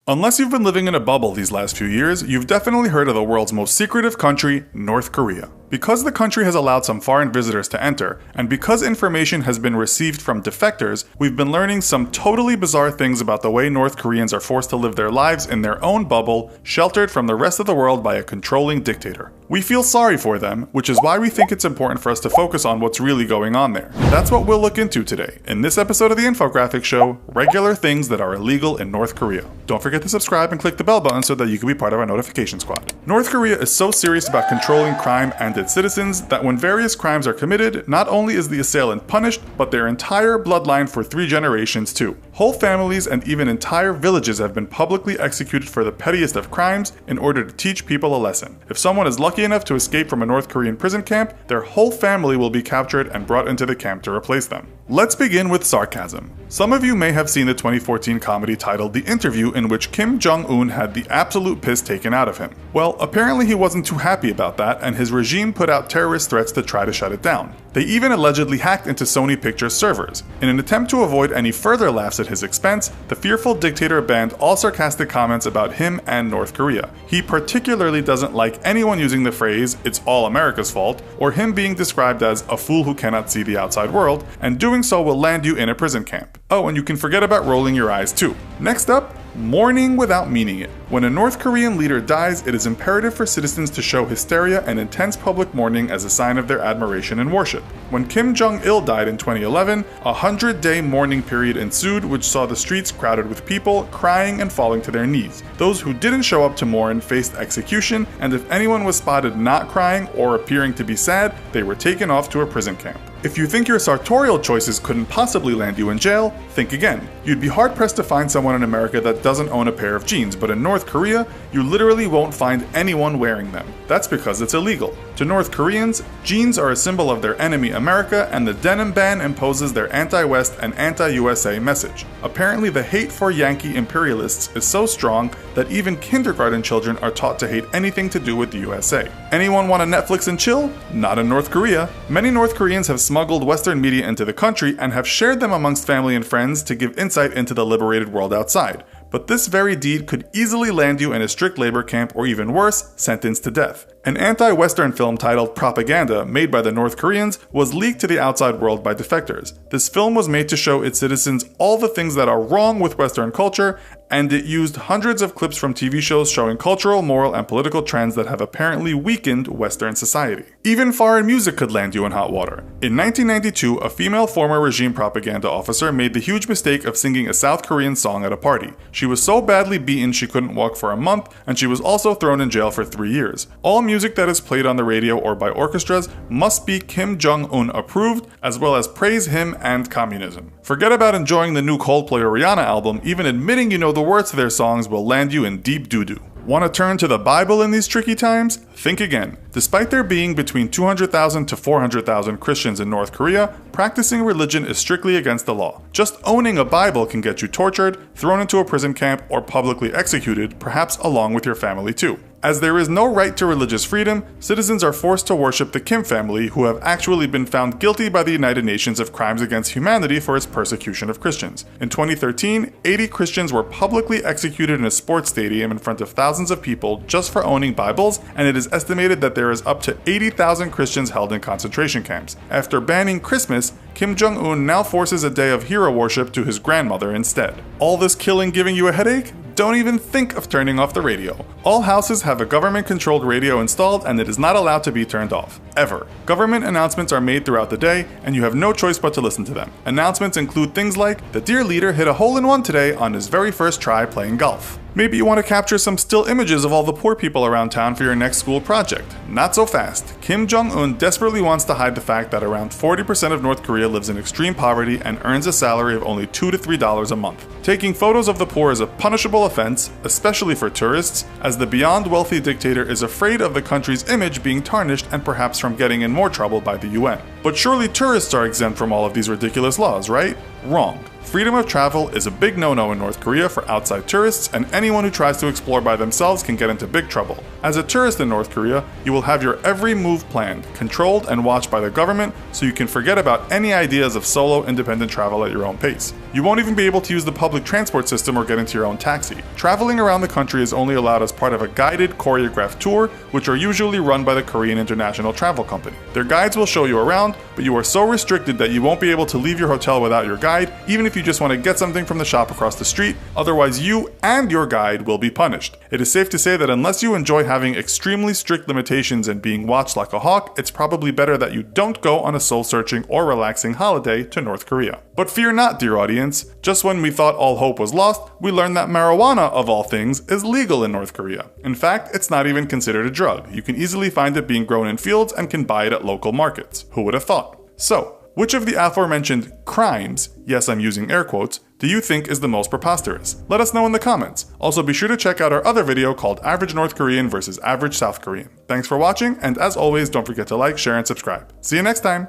Unless you've been living in a bubble these last few years, you've definitely heard of the world's most secretive country, North Korea. Because the country has allowed some foreign visitors to enter, and because information has been received from defectors, we've been learning some totally bizarre things about the way North Koreans are forced to live their lives in their own bubble, sheltered from the rest of the world by a controlling dictator. We feel sorry for them, which is why we think it's important for us to focus on what's really going on there. That's what we'll look into today, in this episode of the Infographic Show, Regular Things That Are Illegal in North Korea. Don't forget to subscribe and click the bell button so that you can be part of our notification squad. North Korea is so serious about controlling crime and its citizens that when various crimes are committed, not only is the assailant punished, but their entire bloodline for 3 generations too. Whole families and even entire villages have been publicly executed for the pettiest of crimes in order to teach people a lesson. If someone is lucky enough to escape from a North Korean prison camp, their whole family will be captured and brought into the camp to replace them. Let's begin with sarcasm. Some of you may have seen the 2014 comedy titled The Interview, in which Kim Jong-un had the absolute piss taken out of him. Well, apparently he wasn't too happy about that, and his regime put out terrorist threats to try to shut it down. They even allegedly hacked into Sony Pictures servers. In an attempt to avoid any further laughs at his expense, the fearful dictator banned all sarcastic comments about him and North Korea. He particularly doesn't like anyone using the phrase, "it's all America's fault," or him being described as a fool who cannot see the outside world, and doing so will land you in a prison camp. Oh, and you can forget about rolling your eyes too. Next up, mourning without meaning it. When a North Korean leader dies, it is imperative for citizens to show hysteria and intense public mourning as a sign of their admiration and worship. When Kim Jong-il died in 2011, a 100-day mourning period ensued, which saw the streets crowded with people crying and falling to their knees. Those who didn't show up to mourn faced execution, and if anyone was spotted not crying or appearing to be sad, they were taken off to a prison camp. If you think your sartorial choices couldn't possibly land you in jail, think again. You'd be hard-pressed to find someone in America that doesn't own a pair of jeans, but in North Korea, you literally won't find anyone wearing them. That's because it's illegal. To North Koreans, jeans are a symbol of their enemy America, and the denim ban imposes their anti-West and anti-USA message. Apparently, the hate for Yankee imperialists is so strong that even kindergarten children are taught to hate anything to do with the USA. Anyone want to Netflix and chill? Not in North Korea. Many North Koreans have smuggled Western media into the country and have shared them amongst family and friends to give insight into the liberated world outside. But this very deed could easily land you in a strict labor camp or even worse, sentenced to death. An anti-Western film titled Propaganda, made by the North Koreans, was leaked to the outside world by defectors. This film was made to show its citizens all the things that are wrong with Western culture, and it used hundreds of clips from TV shows showing cultural, moral, and political trends that have apparently weakened Western society. Even foreign music could land you in hot water. In 1992, a female former regime propaganda officer made the huge mistake of singing a South Korean song at a party. She was so badly beaten she couldn't walk for a month, and she was also thrown in jail for 3 years. All music that is played on the radio or by orchestras must be Kim Jong-un approved, as well as praise him and communism. Forget about enjoying the new Coldplay or Rihanna album, even admitting you know the words to their songs will land you in deep doo-doo. Want to turn to the Bible in these tricky times? Think again. Despite there being between 200,000 to 400,000 Christians in North Korea, practicing religion is strictly against the law. Just owning a Bible can get you tortured, thrown into a prison camp, or publicly executed, perhaps along with your family too. As there is no right to religious freedom, citizens are forced to worship the Kim family, who have actually been found guilty by the United Nations of crimes against humanity for its persecution of Christians. In 2013, 80 Christians were publicly executed in a sports stadium in front of thousands of people just for owning Bibles, and it is estimated that there is up to 80,000 Christians held in concentration camps. After banning Christmas, Kim Jong-un now forces a day of hero worship to his grandmother instead. All this killing giving you a headache? Don't even think of turning off the radio. All houses have a government-controlled radio installed, and it is not allowed to be turned off. Ever. Government announcements are made throughout the day, and you have no choice but to listen to them. Announcements include things like, "The dear leader hit a hole-in-one today on his very first try playing golf." Maybe you want to capture some still images of all the poor people around town for your next school project. Not so fast. Kim Jong-un desperately wants to hide the fact that around 40% of North Korea lives in extreme poverty and earns a salary of only $2 to $3 a month. Taking photos of the poor is a punishable offense, especially for tourists, as the beyond wealthy dictator is afraid of the country's image being tarnished and perhaps from getting in more trouble by the UN. But surely tourists are exempt from all of these ridiculous laws, right? Wrong. Freedom of travel is a big no-no in North Korea for outside tourists, and anyone who tries to explore by themselves can get into big trouble. As a tourist in North Korea, you will have your every move planned, controlled, and watched by the government, so you can forget about any ideas of solo, independent travel at your own pace. You won't even be able to use the public transport system or get into your own taxi. Traveling around the country is only allowed as part of a guided, choreographed tour, which are usually run by the Korean International Travel Company. Their guides will show you around, but you are so restricted that you won't be able to leave your hotel without your guide, even if you just want to get something from the shop across the street, otherwise you and your guide will be punished. It is safe to say that unless you enjoy having extremely strict limitations and being watched like a hawk, it's probably better that you don't go on a soul-searching or relaxing holiday to North Korea. But fear not, dear audience. Just when we thought all hope was lost, we learned that marijuana, of all things, is legal in North Korea. In fact, it's not even considered a drug. You can easily find it being grown in fields and can buy it at local markets. Who would have thought? So, which of the aforementioned crimes, yes, I'm using air quotes, do you think is the most preposterous? Let us know in the comments. Also, be sure to check out our other video called Average North Korean versus Average South Korean. Thanks for watching, and as always, don't forget to like, share, and subscribe. See you next time!